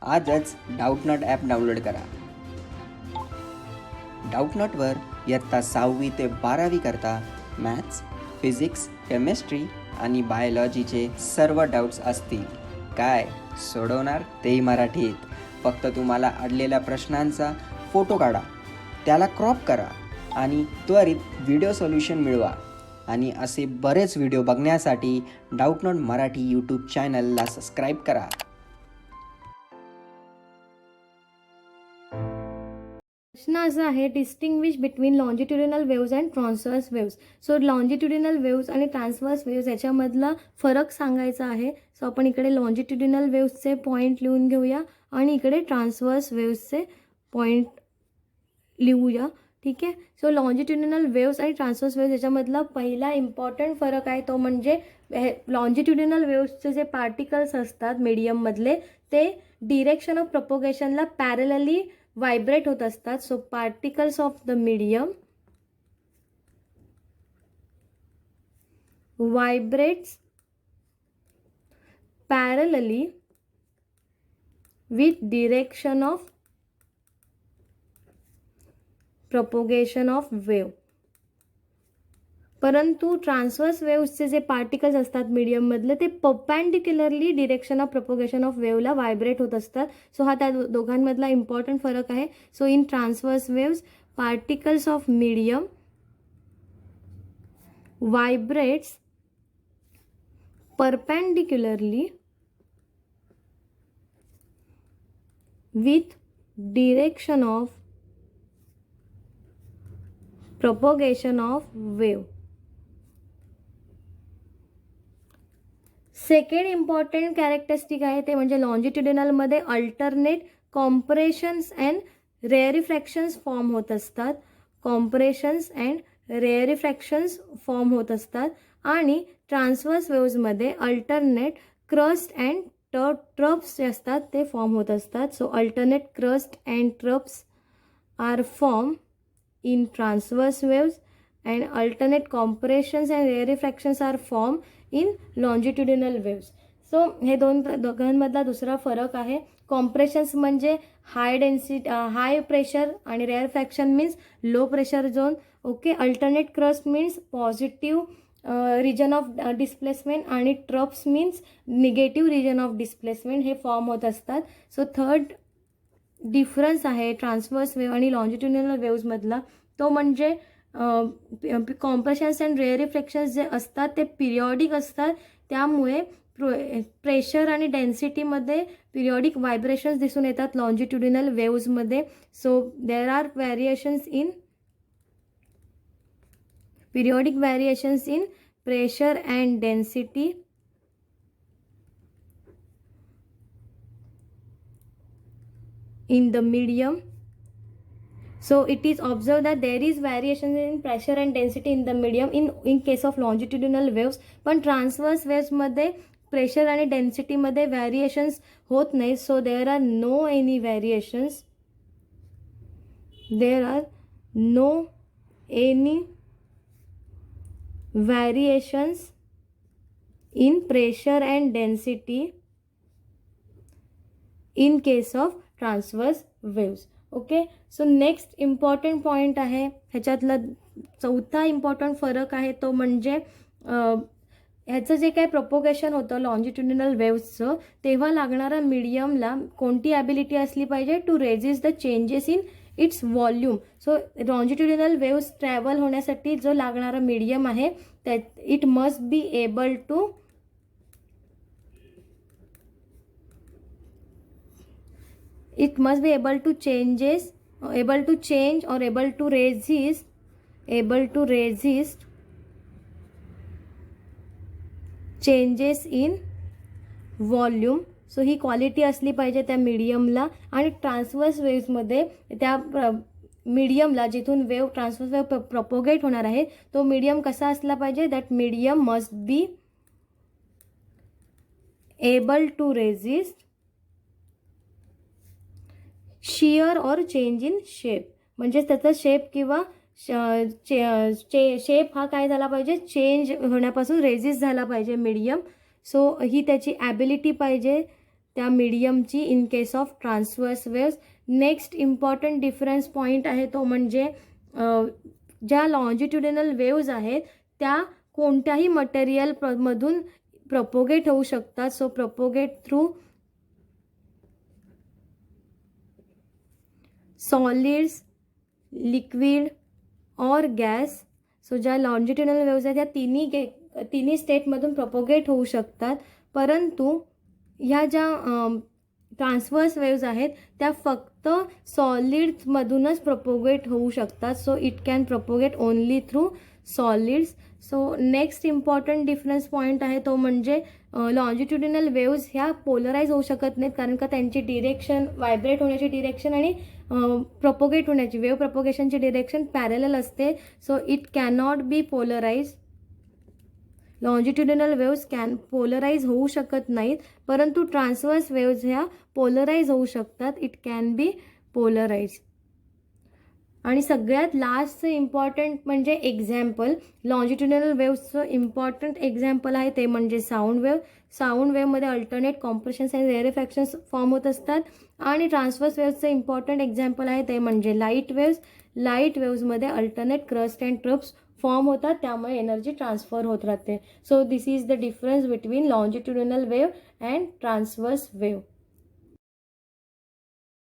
आजच डाऊटनॉट app download करा. डाऊटनॉटवर इयत्ता 6वी ते 12वी करता मॅथ्स, फिजिक्स, केमिस्ट्री आणि बायोलॉजीचे सर्व डाऊट्स असतील. काय सोडवणार तेही मराठीत. फक्त तुम्हाला अडलेल्या प्रश्नांचा फोटो काढा, त्याला क्रॉप करा आणि त्वरित व्हिडिओ सोल्युशन मिळवा. आणि असे बरेच व्हिडिओ बघण्यासाठी डाऊटनॉट मराठी यूट्यूब चॅनलला सबस्क्राईब करा. प्रश्न असा आहे, distinguish between longitudinal waves and transverse waves. So longitudinal waves आणि ट्रान्सवर्स वेव्ज याच्यामधला फरक सांगायचा आहे. सो आपण इकडे लॉन्जिट्युडिनल वेव्सचे पॉईंट लिहून घेऊया आणि इकडे ट्रान्सवर्स वेव्सचे पॉईंट लिहूया. ठीक आहे. सो लॉन्जिट्युडिनल वेव्स आणि ट्रान्सवर्स वेव्स याच्यामधला पहिला इम्पॉर्टंट फरक आहे तो म्हणजे लॉन्जिट्युडिनल वेव्सचे जे पार्टिकल्स असतात मीडियममधले ते डिरेक्शन ऑफ प्रपोगेशनला पॅरलली व्हायब्रेट होत असतात. So particles of the medium vibrates parallelly with direction of propagation of wave. परंतु ट्रान्सवर्स वेव्सचे जे पार्टिकल्स असतात मीडियममधले ते perpendicularly direction of propagation of वेवला व्हायब्रेट होत असतात. सो हा त्या दोघांमधला इम्पॉर्टंट फरक आहे. So in transverse waves particles of medium vibrates perpendicularly with direction of propagation of wave. Second important characteristic आहे ते म्हणजे लॉन्जिट्युडिनलमध्ये alternate compressions and rarefactions form होत असतात. कॉम्प्रेशन्स अँड रेअरिफ्रॅक्शन्स फॉर्म होत असतात आणि ट्रान्सवर्स वेव्समध्ये अल्टरनेट क्रस्ट अँड ट्रप्स जे असतात ते फॉर्म होत असतात. So alternate crust and troughs are form in transverse waves and alternate compressions and rarefactions are formed in longitudinal waves. So हे दोघांमधला दुसरा फरक आहे. कॉम्प्रेशन्स म्हणजे हाय डेन्सिटी हाय प्रेशर आणि rarefaction means low pressure zone. Okay. Alternate crust means positive region of displacement आणि troughs means negative region of displacement हे form होत असतात. सो थर्ड डिफरन्स आहे ट्रान्सवर्स वेव्ह आणि लॉन्जिट्युडिनल वेव्समधला तो म्हणजे कॉम्प्रेशन्स अँड रेअरिफ्रॅक्शन्स जे असतात ते पिरियॉडिक असतात. त्यामुळे प्रेशर आणि डेन्सिटीमध्ये पिरियॉडिक व्हायब्रेशन्स दिसून येतात लॉन्जिट्युडिनल वेव्समध्ये. So there are variations in periodic variations in pressure and density in the medium. So it is observed that there is variation in pressure and density in the medium in case of longitudinal waves. पण transverse वेव्समध्ये pressure आणि डेन्सिटीमध्ये variations होत नाही. So there are no any variations. There are no any variations in pressure and density in case of transverse waves. Okay. So next important point आहे ह्याच्यातला चौथा important फरक आहे तो म्हणजे ह्याचं जे काय प्रपोगेशन होतं लॉन्जिट्युडिनल वेव्सचं तेव्हा लागणारा मीडियमला कोणती ॲबिलिटी असली पाहिजे to resist the changes in its volume. So longitudinal waves travel होण्यासाठी जो लागणारा मीडियम आहे त्यात it must be able to it must be able to change or able to resist changes in volume. So he quality असली पाहिजे त्या मीडियमला. आणि transverse वेव्समध्ये त्या मीडियमला जिथून वेव्ह ट्रान्सवर्स वेव्ह प्रपोगेट होणार आहे तो मीडियम कसा असला पाहिजे. That medium must be able to resist shear or change in shape. म्हणजेच त्याचा शेप किंवा शेप हा काय झाला पाहिजे चेंज होण्यापासून रेजिस्ट झाला पाहिजे मीडियम. सो ही त्याची ॲबिलिटी पाहिजे त्या मीडियमची in case of transverse waves. Next important difference point आहे तो म्हणजे ज्या लॉन्जिट्युडिनल वेव्ज आहेत त्या कोणत्याही मटेरियल मधून प्रपोगेट होऊ शकतात. So propagate through solids, liquid और गॅस. सो ज्या लॉन्जिट्युडिनल वेव्ज आहेत त्या तिन्ही स्टेटमधून प्रपोगेट होऊ शकतात. परंतु ह्या ज्या ट्रान्सवर्स वेव्ज आहेत त्या फक्त सॉलिड्समधूनच प्रपोगेट होऊ शकतात. So it can propagate only through solids. So next important difference point आहे तो म्हणजे लॉन्जिट्युडिनल वेव्ज ह्या पोलराईज होऊ शकत नाहीत कारण का त्यांची डिरेक्शन, व्हायब्रेट होण्याची डिरेक्शन आणि प्रपोगेट होण्याची वेव्ह प्रपोगेशनची डिरेक्शन पॅरलल असते. So it cannot be polarize. Longitudinal waves polarize होऊ शकत नाहीत, परंतु ट्रान्सवर्स वेव्ज ह्या पोलराइज होऊ शकतात. It can be polarize. आणि सगळ्यात लास्टचं इम्पॉर्टंट म्हणजे एक्झाम्पल. लॉन्जिट्युडिनल वेव्सचं इम्पॉर्टंट एक्झाम्पल आहे ते म्हणजे साऊंड वेव्ह. साऊंड वेव्हमध्ये अल्टरनेट कॉम्प्रेशन्स आणि रेअरिफॅक्शन्स फॉर्म होत असतात. आणि ट्रान्सवर्स वेव्सचं इम्पॉर्टंट एक्झाम्पल आहे ते म्हणजे लाईट वेव्स. लाईट वेव्समध्ये alternate crust and troughs form होतात, त्यामुळे एनर्जी ट्रान्सफर होत राहते. So this is the difference between longitudinal wave and transverse wave.